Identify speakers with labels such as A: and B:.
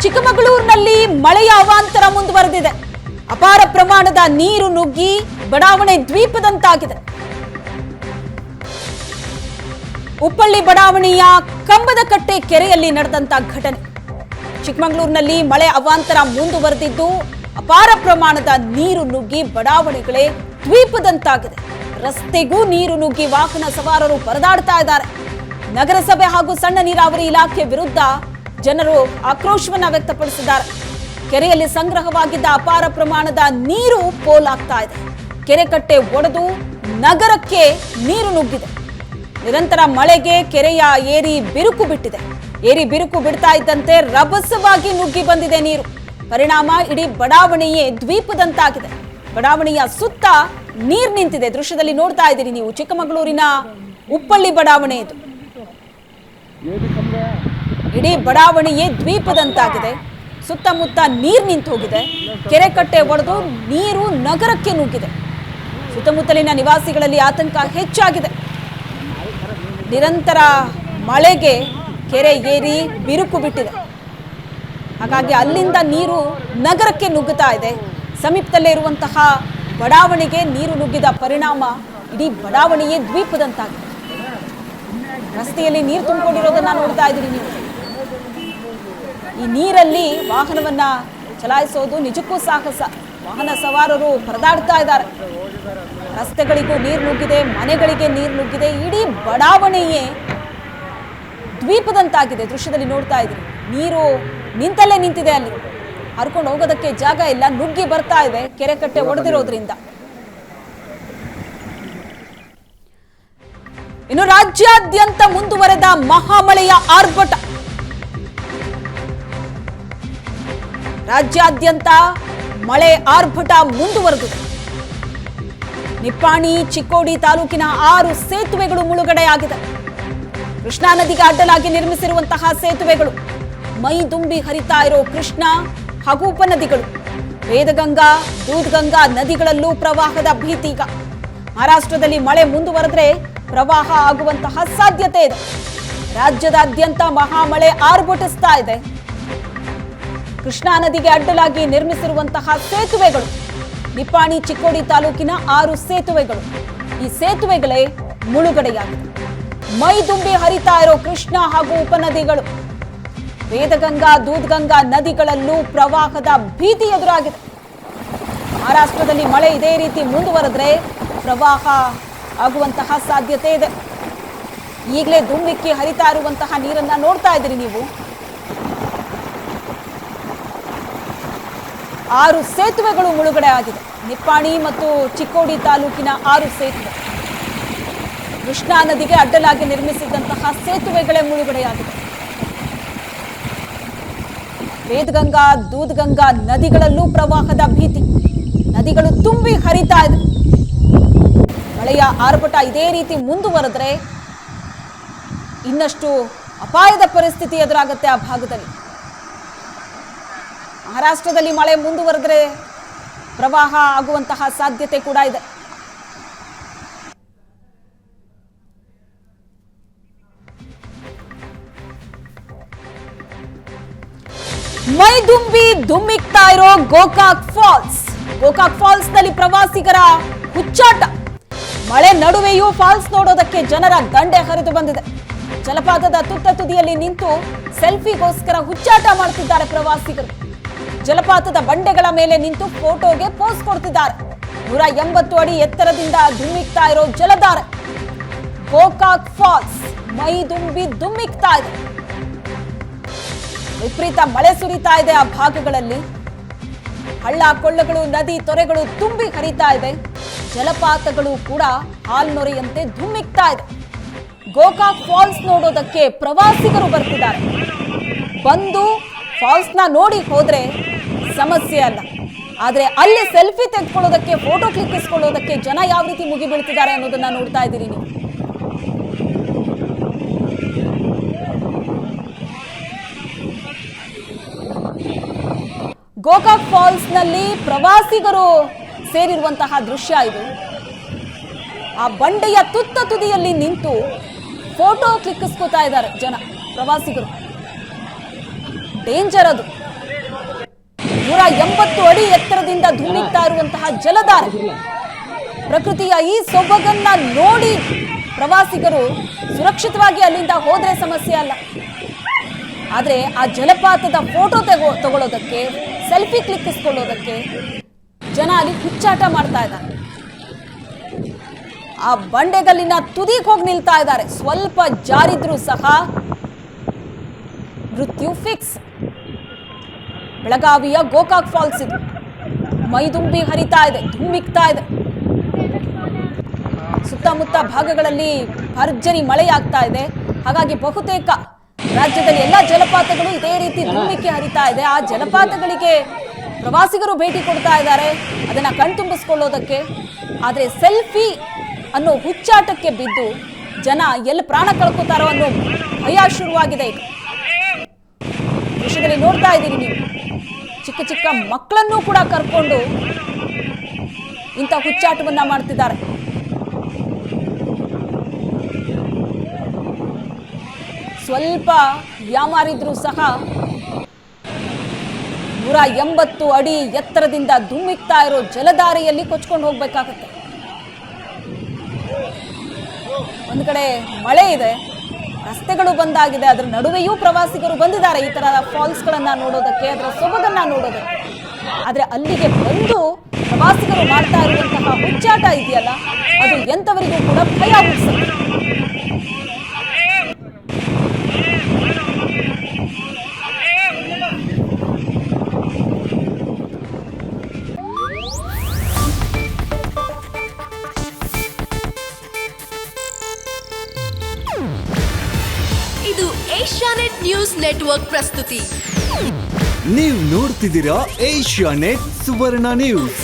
A: ಚಿಕ್ಕಮಗಳೂರಿನಲ್ಲಿ ಮಳೆಯ ಅವಾಂತರ ಮುಂದುವರೆದಿದೆ. ಅಪಾರ ಪ್ರಮಾಣದ ನೀರು ನುಗ್ಗಿ ಬಡಾವಣೆ ದ್ವೀಪದಂತಾಗಿದೆ. ಉಪ್ಪಳ್ಳಿ ಬಡಾವಣೆಯ ಕಂಬದಕಟ್ಟೆ ಕೆರೆಯಲ್ಲಿ ನಡೆದಂತ ಘಟನೆ. ಚಿಕ್ಕಮಗಳೂರಿನಲ್ಲಿ ಮಳೆ ಅವಾಂತರ ಮುಂದುವರೆದಿದ್ದು ಅಪಾರ ಪ್ರಮಾಣದ ನೀರು ನುಗ್ಗಿ ಬಡಾವಣೆಗಳೇ ದ್ವೀಪದಂತಾಗಿದೆ. ರಸ್ತೆಗೂ ನೀರು ನುಗ್ಗಿ ವಾಹನ ಸವಾರರು ಪರದಾಡ್ತಾ ಇದ್ದಾರೆ. ನಗರಸಭೆ ಹಾಗೂ ಸಣ್ಣ ನೀರಾವರಿ ಇಲಾಖೆ ವಿರುದ್ಧ ಜನರು ಆಕ್ರೋಶವನ್ನ ವ್ಯಕ್ತಪಡಿಸಿದ್ದಾರೆ. ಕೆರೆಯಲ್ಲಿ ಸಂಗ್ರಹವಾಗಿದ್ದ ಅಪಾರ ಪ್ರಮಾಣದ ನೀರು ಪೋಲಾಗ್ತಾ ಇದೆ. ಕೆರೆ ಕಟ್ಟೆ ಒಡೆದು ನಗರಕ್ಕೆ ನೀರು ನುಗ್ಗಿದೆ. ನಿರಂತರ ಮಳೆಗೆ ಕೆರೆಯ ಏರಿ ಬಿರುಕು ಬಿಟ್ಟಿದೆ. ಏರಿ ಬಿರುಕು ಬಿಡ್ತಾ ಇದ್ದಂತೆ ರಭಸವಾಗಿ ನುಗ್ಗಿ ಬಂದಿದೆ ನೀರು. ಪರಿಣಾಮ ಇಡೀ ಬಡಾವಣೆಯೇ ದ್ವೀಪದಂತಾಗಿದೆ. ಬಡಾವಣೆಯ ಸುತ್ತ ನೀರು ನಿಂತಿದೆ. ದೃಶ್ಯದಲ್ಲಿ ನೋಡ್ತಾ ಇದ್ದೀರಿ ನೀವು. ಚಿಕ್ಕಮಗಳೂರಿನ ಉಪ್ಪಳ್ಳಿ ಬಡಾವಣೆ ಇದು. ಇಡೀ ಬಡಾವಣೆಯೇ ದ್ವೀಪದಂತಾಗಿದೆ. ಸುತ್ತಮುತ್ತ ನೀರು ನಿಂತು ಹೋಗಿದೆ. ಕೆರೆ ಕಟ್ಟೆ ಒಡೆದು ನೀರು ನಗರಕ್ಕೆ ನುಗ್ಗಿದೆ. ಸುತ್ತಮುತ್ತಲಿನ ನಿವಾಸಿಗಳಲ್ಲಿ ಆತಂಕ ಹೆಚ್ಚಾಗಿದೆ. ನಿರಂತರ ಮಳೆಗೆ ಕೆರೆ ಏರಿ ಬಿರುಕು ಬಿಟ್ಟಿದೆ. ಹಾಗಾಗಿ ಅಲ್ಲಿಂದ ನೀರು ನಗರಕ್ಕೆ ನುಗ್ಗುತ್ತಾ ಇದೆ. ಸಮೀಪದಲ್ಲೇ ಇರುವಂತಹ ಬಡಾವಣೆಗೆ ನೀರು ನುಗ್ಗಿದ ಪರಿಣಾಮ ಇಡೀ ಬಡಾವಣೆಯೇ ದ್ವೀಪದಂತಾಗಿದೆ. ರಸ್ತೆಯಲ್ಲಿ ನೀರು ತುಂಬಿಕೊಂಡಿರೋದನ್ನ ನೋಡ್ತಾ ಇದ್ದೀರಿ ನೀವು. ಈ ನೀರಲ್ಲಿ ವಾಹನವನ್ನ ಚಲಾಯಿಸೋದು ನಿಜಕ್ಕೂ ಸಾಹಸ. ವಾಹನ ಸವಾರರು ಪರದಾಡ್ತಾ ಇದ್ದಾರೆ. ರಸ್ತೆಗಳಿಗೂ ನೀರು ನುಗ್ಗಿದೆ, ಮನೆಗಳಿಗೆ ನೀರು ನುಗ್ಗಿದೆ. ಇಡೀ ಬಡಾವಣೆಯೇ ದ್ವೀಪದಂತಾಗಿದೆ. ದೃಶ್ಯದಲ್ಲಿ ನೋಡ್ತಾ ಇದ್ರಿ. ನೀರು ನಿಂತಲ್ಲೇ ನಿಂತಿದೆ. ಅಲ್ಲಿ ಹರ್ಕೊಂಡು ಹೋಗೋದಕ್ಕೆ ಜಾಗ ಇಲ್ಲ. ನುಗ್ಗಿ ಬರ್ತಾ ಇದೆ ಕೆರೆ ಕಟ್ಟೆ ಒಡೆದಿರೋದ್ರಿಂದ. ಇನ್ನು ರಾಜ್ಯಾದ್ಯಂತ ಮುಂದುವರೆದ ಮಹಾಮಳೆಯ ಆರ್ಭಟ. ರಾಜ್ಯಾದ್ಯಂತ ಮಳೆ ಆರ್ಭಟ ಮುಂದುವರೆದಿದೆ. ನಿಪ್ಪಾಣಿ ಚಿಕ್ಕೋಡಿ ತಾಲೂಕಿನ 6 ಸೇತುವೆಗಳು ಮುಳುಗಡೆಯಾಗಿದೆ. ಕೃಷ್ಣಾ ನದಿಗೆ ಅಡ್ಡಲಾಗಿ ನಿರ್ಮಿಸಿರುವಂತಹ ಸೇತುವೆಗಳು, ಮೈ ದುಂಬಿ ಹರಿತಾ ಇರೋ ಕೃಷ್ಣ ಹಾಗೂ ಉಪನದಿಗಳು, ವೇದಗಂಗಾ ದೂದ್ಗಂಗಾ ನದಿಗಳಲ್ಲೂ ಪ್ರವಾಹದ ಭೀತಿ. ಈಗ ಮಹಾರಾಷ್ಟ್ರದಲ್ಲಿ ಮಳೆ ಮುಂದುವರೆದ್ರೆ ಪ್ರವಾಹ ಆಗುವಂತಹ ಸಾಧ್ಯತೆ ಇದೆ. ರಾಜ್ಯದಾದ್ಯಂತ ಮಹಾಮಳೆ ಆರ್ಭಟಿಸ್ತಾ ಇದೆ. ಕೃಷ್ಣಾ ನದಿಗೆ ಅಡ್ಡಲಾಗಿ ನಿರ್ಮಿಸಿರುವಂತಹ ಸೇತುವೆಗಳು, ನಿಪ್ಪಾಣಿ ಚಿಕ್ಕೋಡಿ ತಾಲೂಕಿನ 6 ಸೇತುವೆಗಳು, ಈ ಸೇತುವೆಗಳೇ ಮುಳುಗಡೆಯಾಗಿದೆ. ಮೈ ತುಂಬಿ ಹರಿತಾ ಇರೋ ಕೃಷ್ಣ ಹಾಗೂ ಉಪನದಿಗಳು, ವೇದಗಂಗಾ ದೂದ್ಗಂಗಾ ನದಿಗಳಲ್ಲೂ ಪ್ರವಾಹದ ಭೀತಿ ಎದುರಾಗಿದೆ. ಮಹಾರಾಷ್ಟ್ರದಲ್ಲಿ ಮಳೆ ಇದೇ ರೀತಿ ಮುಂದುವರೆದ್ರೆ ಪ್ರವಾಹ ಆಗುವಂತಹ ಸಾಧ್ಯತೆ ಇದೆ. ಈಗಲೇ ಧುಮ್ಮಿಕ್ಕಿ ಹರಿತಾ ಇರುವಂತಹ ನೀರನ್ನ ನೋಡ್ತಾ ಇದ್ದೀರಿ ನೀವು. 6 ಸೇತುವೆಗಳು ಮುಳುಗಡೆ ಆಗಿದೆ. ನಿಪ್ಪಾಣಿ ಮತ್ತು ಚಿಕ್ಕೋಡಿ ತಾಲೂಕಿನ 6 ಸೇತುವೆ, ಕೃಷ್ಣಾ ನದಿಗೆ ಅಡ್ಡಲಾಗಿ ನಿರ್ಮಿಸಿದಂತಹ ಸೇತುವೆಗಳೇ ಮುಳುಗಡೆಯಾಗಿದೆ. ವೇದಗಂಗಾ ದೂದ್ಗಂಗಾ ನದಿಗಳಲ್ಲೂ ಪ್ರವಾಹದ ಭೀತಿ. ನದಿಗಳು ತುಂಬಿ ಹರಿತಾ ಇದೆ. ಮಳೆಯ ಆರ್ಭಟ ಇದೇ ರೀತಿ ಮುಂದುವರೆದ್ರೆ ಇನ್ನಷ್ಟು ಅಪಾಯದ ಪರಿಸ್ಥಿತಿ ಎದುರಾಗುತ್ತೆ ಆ ಭಾಗದಲ್ಲಿ. ಮಹಾರಾಷ್ಟ್ರದಲ್ಲಿ ಮಳೆ ಮುಂದುವರೆದ್ರೆ ಪ್ರವಾಹ ಆಗುವಂತಹ ಸಾಧ್ಯತೆ ಕೂಡ ಇದೆ. ಮೈದುಂಬಿ ಧುಮ್ಮಿಕ್ತಾ ಇರೋ ಗೋಕಾಕ್ ಫಾಲ್ಸ್. ಗೋಕಾಕ್ ಫಾಲ್ಸ್ ನಲ್ಲಿ ಪ್ರವಾಸಿಗರ ಹುಚ್ಚಾಟ. ಮಳೆ ನಡುವೆಯೂ ಫಾಲ್ಸ್ ನೋಡೋದಕ್ಕೆ ಜನರ ದಂಡೆ ಹರಿದು ಬಂದಿದೆ. ಜಲಪಾತದ ತುತ್ತ ತುದಿಯಲ್ಲಿ ನಿಂತು ಸೆಲ್ಫಿಗೋಸ್ಕರ ಹುಚ್ಚಾಟ ಮಾಡ್ತಿದ್ದಾರೆ ಪ್ರವಾಸಿಗರು. ಜಲಪಾತದ ಬಂಡೆಗಳ ಮೇಲೆ ನಿಂತು ಫೋಟೋಗೆ ಪೋಸ್ ಕೊಡ್ತಿದ್ದಾರೆ. 180 ಅಡಿ ಎತ್ತರದಿಂದ ಧುಮ್ಮಿಕ್ತಾ ಇರೋ ಜಲಧಾರೆ ಗೋಕಾಕ್ ಫಾಲ್ಸ್ ಮೈದುಂಬಿ ಧುಮ್ಮಿಕ್ತಾ ಇದೆ. ವಿಪರೀತ ಮಳೆ ಸುರಿತಾ ಇದೆ ಆ ಭಾಗಗಳಲ್ಲಿ. ಹಳ್ಳ ಕೊಳ್ಳಗಳು, ನದಿ ತೊರೆಗಳು ತುಂಬಿ ಹರಿತಾ ಇವೆ. ಜಲಪಾತಗಳು ಕೂಡ ಹಾಲ್ನೊರೆಯಂತೆ ಧುಮ್ಮಿಕ್ತಾ ಇದೆ. ಗೋಕಾಕ್ ಫಾಲ್ಸ್ ನೋಡೋದಕ್ಕೆ ಪ್ರವಾಸಿಗರು ಬರ್ತಿದ್ದಾರೆ. ಬಂದು ಫಾಲ್ಸ್ನ ನೋಡಿ ಹೋದ್ರೆ ಸಮಸ್ಯೆ ಅಲ್ಲ, ಆದ್ರೆ ಅಲ್ಲಿ ಸೆಲ್ಫಿ ತೆಗೆದುಕೊಳ್ಳೋದಕ್ಕೆ, ಫೋಟೋ ಕ್ಲಿಕ್ಕಿಸ್ಕೊಳ್ಳೋದಕ್ಕೆ ಜನ ಯಾವ ರೀತಿ ಮುಗಿ ಬೀಳ್ತಿದ್ದಾರೆ ಅನ್ನೋದನ್ನ ನೋಡ್ತಾ ಇದ್ದೀರಿ ನೀವು. ಗೋಕಾಕ್ ಫಾಲ್ಸ್ ನಲ್ಲಿ ಪ್ರವಾಸಿಗರು ಸೇರಿರುವಂತಹ ದೃಶ್ಯ ಇದು. ಆ ಬಂಡೆಯ ತುತ್ತ ತುದಿಯಲ್ಲಿ ನಿಂತು ಫೋಟೋ ಕ್ಲಿಕ್ಕಿಸ್ಕೋತಾ ಇದ್ದಾರೆ ಜನ, ಪ್ರವಾಸಿಗರು. ಡೇಂಜರ್ ಅದು. 180 ಅಡಿ ಎತ್ತರದಿಂದ ಧುಮ್ಮಿಕ್ತಾ ಇರುವಂತಹ ಜಲಧಾರೆ. ಪ್ರಕೃತಿಯ ಈ ಸೊಬಗನ್ನ ನೋಡಿ ಪ್ರವಾಸಿಗರು ಸುರಕ್ಷಿತವಾಗಿ ಅಲ್ಲಿಂದ ಹೋದ್ರೆ ಸಮಸ್ಯೆ ಅಲ್ಲ, ಆದ್ರೆ ಆ ಜಲಪಾತದ ಫೋಟೋ ತಗೊಳ್ಳೋದಕ್ಕೆ, ಸೆಲ್ಫಿ ಕ್ಲಿಕ್ಕಿಸ್ಕೊಳ್ಳೋದಕ್ಕೆ ಜನ ಅಲ್ಲಿ ಹುಚ್ಚಾಟ ಮಾಡ್ತಾ ಇದ್ದಾರೆ. ಆ ಬಂಡೆಗಲ್ಲಿನ ತುದಿಗೆ ಹೋಗಿ ನಿಲ್ತಾ ಇದ್ದಾರೆ. ಸ್ವಲ್ಪ ಜಾರಿದ್ರೂ ಸಹ ಮೃತ್ಯು ಫಿಕ್ಸ್. ಬೆಳಗಾವಿಯ ಗೋಕಾಕ್ ಫಾಲ್ಸ್ ಇದು. ಮೈದುಂಬಿ ಹರಿತಾ ಇದೆ, ಧುಮ್ಮಿಕ್ತಾ ಇದೆ. ಸುತ್ತಮುತ್ತ ಭಾಗಗಳಲ್ಲಿ ಭರ್ಜರಿ ಮಳೆಯಾಗ್ತಾ ಇದೆ. ಹಾಗಾಗಿ ಬಹುತೇಕ ರಾಜ್ಯದಲ್ಲಿ ಎಲ್ಲ ಜಲಪಾತಗಳು ಇದೇ ರೀತಿ ಧುಮ್ಮಿಕ್ಕಿ ಹರಿತಾ ಇದೆ. ಆ ಜಲಪಾತಗಳಿಗೆ ಪ್ರವಾಸಿಗರು ಭೇಟಿ ಕೊಡ್ತಾ ಇದ್ದಾರೆ ಅದನ್ನ ಕಣ್ತುಂಬಿಸ್ಕೊಳ್ಳೋದಕ್ಕೆ. ಆದ್ರೆ ಸೆಲ್ಫಿ ಅನ್ನೋ ಹುಚ್ಚಾಟಕ್ಕೆ ಬಿದ್ದು ಜನ ಎಲ್ಲಿ ಪ್ರಾಣ ಕಳ್ಕೊತಾರೋ ಅನ್ನೋ ಭಯ ಶುರುವಾಗಿದೆ. ಈಗ ದೃಶ್ಯದಲ್ಲಿ ನೋಡ್ತಾ ಇದ್ದೀರಿ ನೀವು, ಚಿಕ್ಕ ಚಿಕ್ಕ ಮಕ್ಕಳನ್ನೂ ಕೂಡ ಕರ್ಕೊಂಡು ಇಂಥ ಹುಚ್ಚಾಟವನ್ನ ಮಾಡ್ತಿದ್ದಾರೆ. ಸ್ವಲ್ಪ ಯಾಮಾರಿದ್ರೂ ಸಹ 180 ಅಡಿ ಎತ್ತರದಿಂದ ಧುಮ್ಮಿಕ್ತಾ ಇರೋ ಜಲಧಾರೆಯಲ್ಲಿ ಕೊಚ್ಕೊಂಡು ಹೋಗ್ಬೇಕಾಗತ್ತೆ. ಒಂದು ಕಡೆ ಮಳೆ ಇದೆ, ರಸ್ತೆಗಳು ಬಂದಾಗಿದೆ, ಅದರ ನಡುವೆಯೂ ಪ್ರವಾಸಿಗರು ಬಂದಿದ್ದಾರೆ ಈ ತರ ಫಾಲ್ಸ್ಗಳನ್ನ ನೋಡೋದಕ್ಕೆ, ಅದರ ಸೊಬಗನ್ನ ನೋಡೋದಕ್ಕೆ. ಆದ್ರೆ ಅಲ್ಲಿಗೆ ಬಂದು ಪ್ರವಾಸಿಗರು ಮಾಡ್ತಾ ಇರುವಂತಹ ಹುಚ್ಚಾಟ ಇದೆಯಲ್ಲ, ಅದು ಎಂತವರಿಗೂ ಕೂಡ ಭಯ ಹುಟ್ಟಿಸುತ್ತೆ.
B: ಇದು ಏಷ್ಯಾನೆಟ್ ನ್ಯೂಸ್ ನೆಟ್ವರ್ಕ್ ಪ್ರಸ್ತುತಿ.
C: ನೀವು ನೋಡ್ತಿದ್ದೀರಾ ಏಷ್ಯಾನೆಟ್ ಸುವರ್ಣ ನ್ಯೂಸ್.